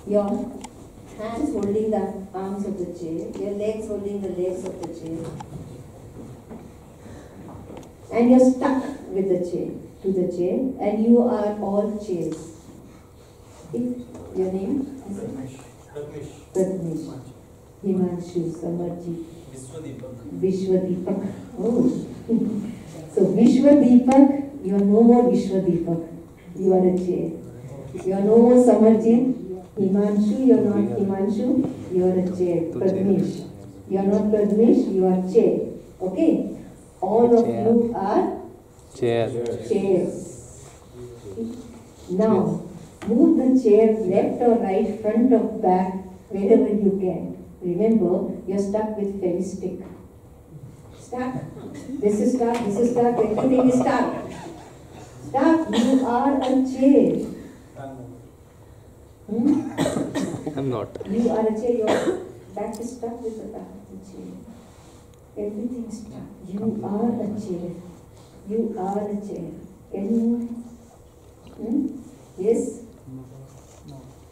Your hands holding the arms of the chair, your legs holding the legs of the chair. And you're stuck with the chair, to the chair, and you are all chairs. Your name? Pratmesh. Himanshu, Samarji. Vishwadeepak. Oh. So Vishwadeepak, you are no more Vishwadeepak. You are a chair. You are no more Samarji. Himanshu, you are not Himanshu. You are a chair. Pratmesh. You are not Pratmesh, you are chair. Okay? All of you are chairs. Now, move the chair left or right, front or back, wherever you can. Remember, you are stuck with fairy stick. Stuck. This is stuck, this is stuck, everything is stuck. Stuck. You are a chair. I'm not. You are a chair. Your back is stuck with the back of the chair. Everything is stuck. You are a chair. You are a chair. Can you move? Yes?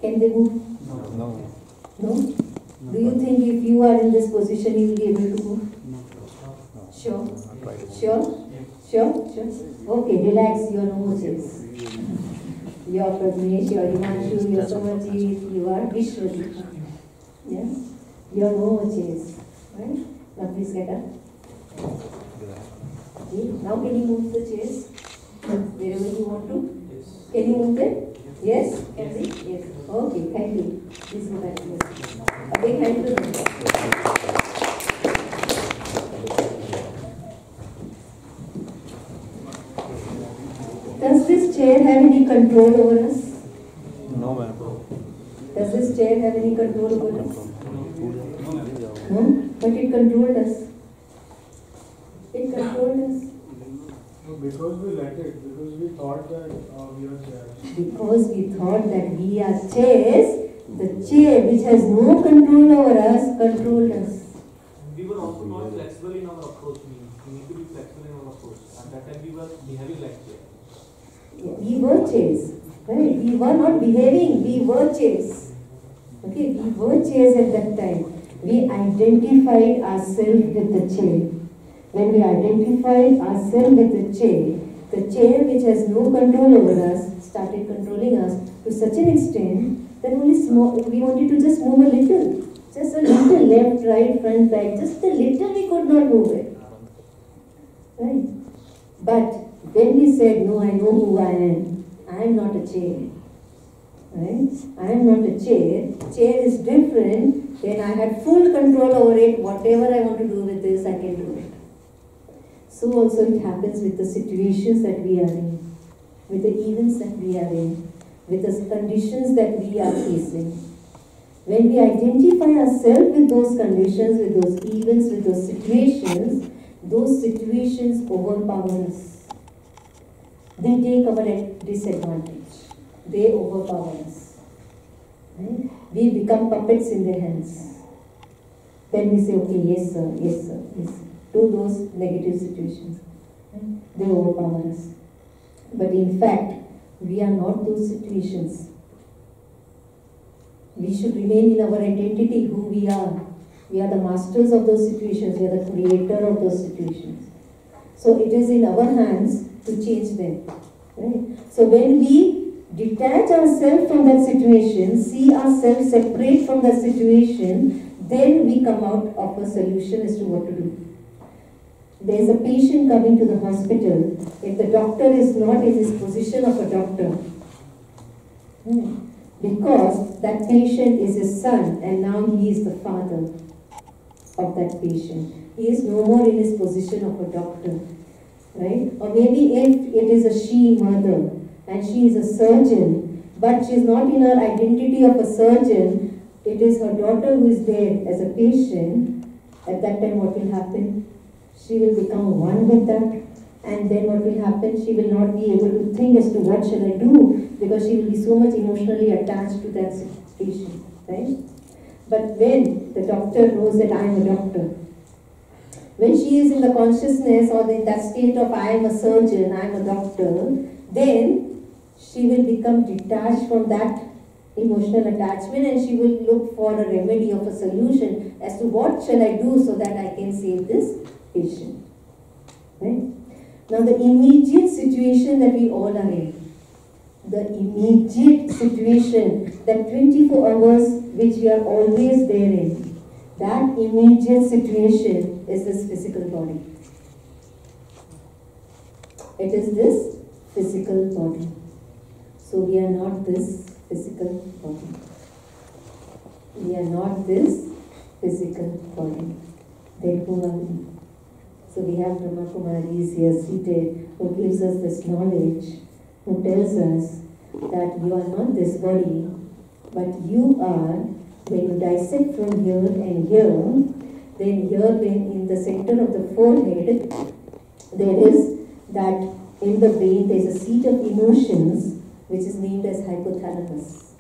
Can they move? No. No? Do you think if you are in this position, you will be able to move? Sure? Sure? Sure? Sure? Okay, relax, you are no more chairs. You are Pratmesh, you are Himanshu, you are Samarji, you are Vishwadeepak. Yeah? You are no more chairs. Right? Now please get up. Okay. Now can you move the chairs? Wherever you want to? Yes. Can you move them? Yes? Can we? Yes. Okay, thank you. Please go back to your seat. A big hand to them. Does this chair have any control over us? No, ma'am. Does this chair have any control over us? No? But it controlled us. It controlled us. No, because we let it. Because we thought that we are chairs. Because we thought that we are chairs, the chair which has no control over us, controlled us. We were also not flexible in our approach. We need to be flexible in our approach. At that time, we were behaving like chairs. We were chairs. Right? We were not behaving, we were chairs. Okay, we were chairs at that time. We identified ourselves with the chair. When we identified ourselves with the chair which has no control over us started controlling us to such an extent that only we wanted to just move a little. Just a little left, right, front, back. Just a little we could not move it. Right? But when we said, no, I know who I am. I am not a chair. Right? I am not a chair. Chair is different. Then I had full control over it. Whatever I want to do with this, I can do it. So also it happens with the situations that we are in, with the events that we are in, with the conditions that we are facing. When we identify ourselves with those conditions, with those events, with those situations overpower us. They take our disadvantage. They overpower us. Right? We become puppets in their hands. Then we say, okay, yes sir, yes sir, yes sir. To those negative situations. Right? They overpower us. But in fact, we are not those situations. We should remain in our identity, who we are. We are the masters of those situations. We are the creator of those situations. So it is in our hands to change them. Right? So when we detach ourselves from that situation, see ourselves separate from that situation, then we come out of a solution as to what to do. There is a patient coming to the hospital. If the doctor is not in his position of a doctor, because that patient is his son and now he is the father of that patient. He is no more in his position of a doctor. Right? Or maybe if it is a she mother and she is a surgeon, but she is not in her identity of a surgeon, it is her daughter who is there as a patient. At that time what will happen? She will become one with that, and then what will happen? She will not be able to think as to what shall I do, because she will be so much emotionally attached to that patient. Right? But when the doctor knows that I am a doctor, when she is in the consciousness or in that state of I am a surgeon, I am a doctor, then she will become detached from that emotional attachment, and she will look for a remedy of a solution as to what shall I do so that I can save this patient. Right? Now the immediate situation that we all are in, the immediate situation, that 24 hours which we are always there in, that immediate situation is this physical body. It is this physical body. So we are not this physical body. We are not this physical body. Then who are we? So we have Brahma Kumaris here seated who gives us this knowledge, who tells us that you are not this body, but you are, when you dissect from here and here, then here in the center of the forehead, there is that in the brain there is a seat of emotions which is named as hypothalamus.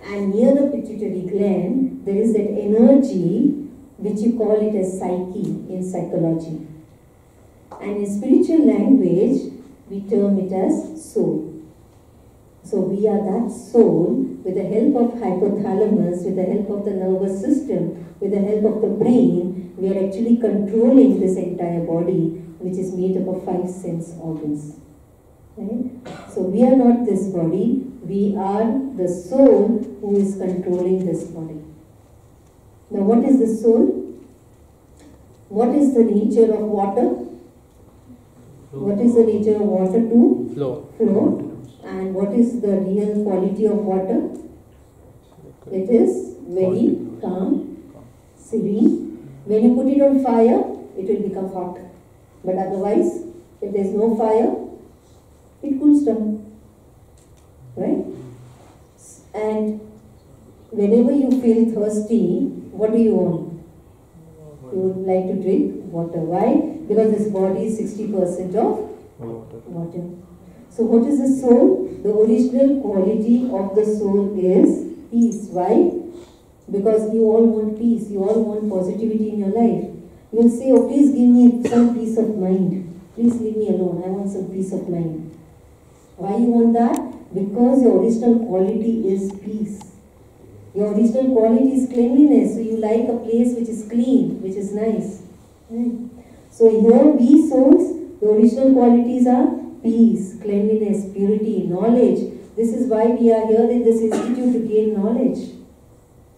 And near the pituitary gland, there is that energy which you call it as psyche in psychology. And in spiritual language, we term it as soul. So we are that soul with the help of hypothalamus, with the help of the nervous system, with the help of the brain. We are actually controlling this entire body, which is made up of 5 sense organs. Right? So we are not this body, we are the soul who is controlling this body. Now what is the soul? What is the nature of water? What is the nature of water to? Flow. And what is the real quality of water? It is very calm, serene. When you put it on fire, it will become hot. But otherwise, if there is no fire, it cools down. Right? And whenever you feel thirsty, what do you want? You would like to drink water. Why? Because this body is 60% of water. So what is the soul? The original quality of the soul is peace. Why? Because you all want peace. You all want positivity in your life. You will say, oh, please give me some peace of mind. Please leave me alone. I want some peace of mind. Why you want that? Because your original quality is peace. Your original quality is cleanliness. So you like a place which is clean, which is nice. Right? So here we souls, the original qualities are peace, cleanliness, purity, knowledge. This is why we are here in this institute, to gain knowledge.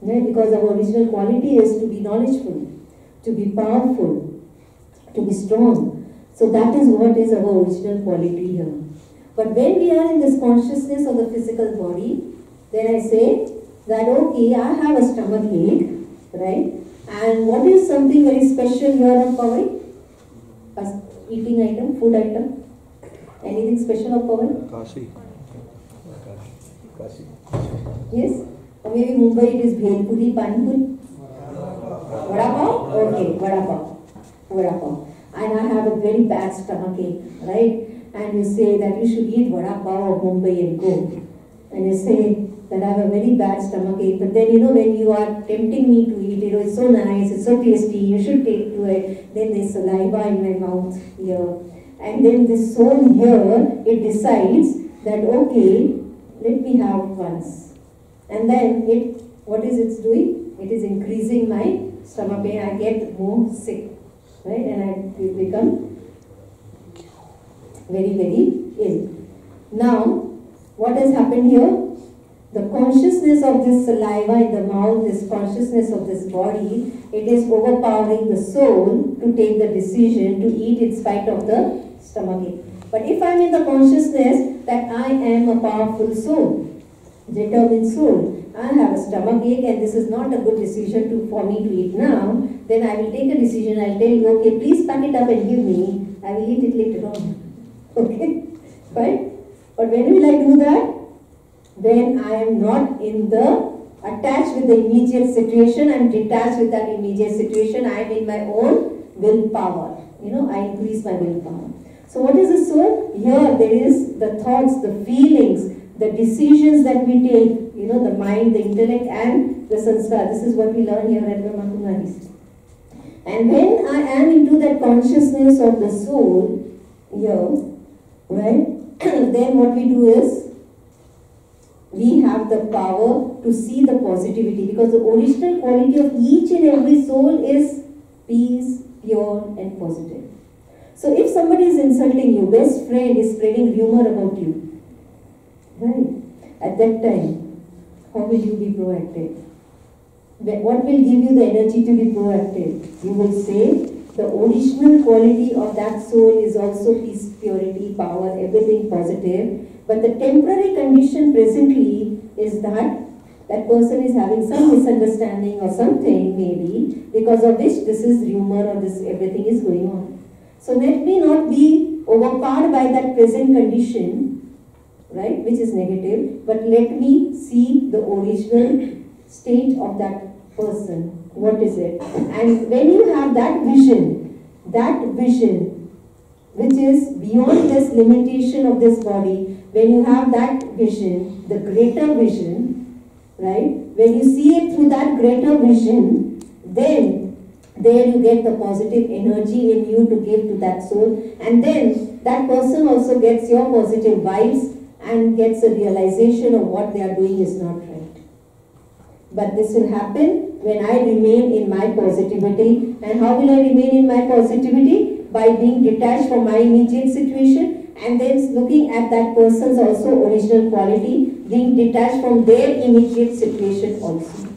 Right? Because our original quality is to be knowledgeful, to be powerful, to be strong. So that is what is our original quality here. But when we are in this consciousness of the physical body, then I say that okay, I have a stomach ache, right? And what is something very special here of Pawai? Eating item, food item? Anything special of Pawai? Kashi. Yes? Or maybe Mumbai it is Bhel Puri, Pani Puri? Vada Pav? Okay, Vada Pav. Vada Pav. And I have a very bad stomach ache, right? And you say that you should eat Vada Pav of Mumbai and go. And you say that I have a very bad stomach ache. But then, when you are tempting me to eat, it's so nice, it's so tasty, you should take to it. Then there's saliva in my mouth here. And then this soul here, it decides that, okay, let me have once. And then what is it doing? It is increasing my stomach pain. I get more sick, right? And I become very, very ill. Now, what has happened here? The consciousness of this saliva in the mouth, this consciousness of this body, it is overpowering the soul to take the decision to eat in spite of the stomachache. But if I am in the consciousness that I am a powerful soul, determined soul, I have a stomachache and this is not a good decision for me to eat now, then I will take a decision. I will tell you, okay, please pack it up and give me. I will eat it later on. Okay? Fine? But when will I do that? Then I am not attached with the immediate situation. I am detached with that immediate situation. I am in my own willpower. I increase my willpower. So what is the soul? Here there is the thoughts, the feelings, the decisions that we take, the mind, the intellect and the sanskar. This is what we learn here at Brahma Kumaris. And when I am into that consciousness of the soul here, right, then what we do is, we have the power to see the positivity, because the original quality of each and every soul is peace, pure and positive. So if somebody is insulting you, best friend is spreading rumor about you, right? At that time, how will you be proactive? What will give you the energy to be proactive? You will say the original quality of that soul is also peace, purity, power, everything positive. But the temporary condition presently is that that person is having some misunderstanding or something, maybe, because of which this is rumor or this everything is going on. So let me not be overpowered by that present condition, right, which is negative, but let me see the original state of that person. What is it? And when you have that vision which is beyond this limitation of this body, when you have that vision, the greater vision, right, when you see it through that greater vision, then there you get the positive energy in you to give to that soul, and then that person also gets your positive vibes and gets a realization of what they are doing is not right. But this will happen when I remain in my positivity. And how will I remain in my positivity? By being detached from my immediate situation and then looking at that person's also original quality, being detached from their immediate situation also.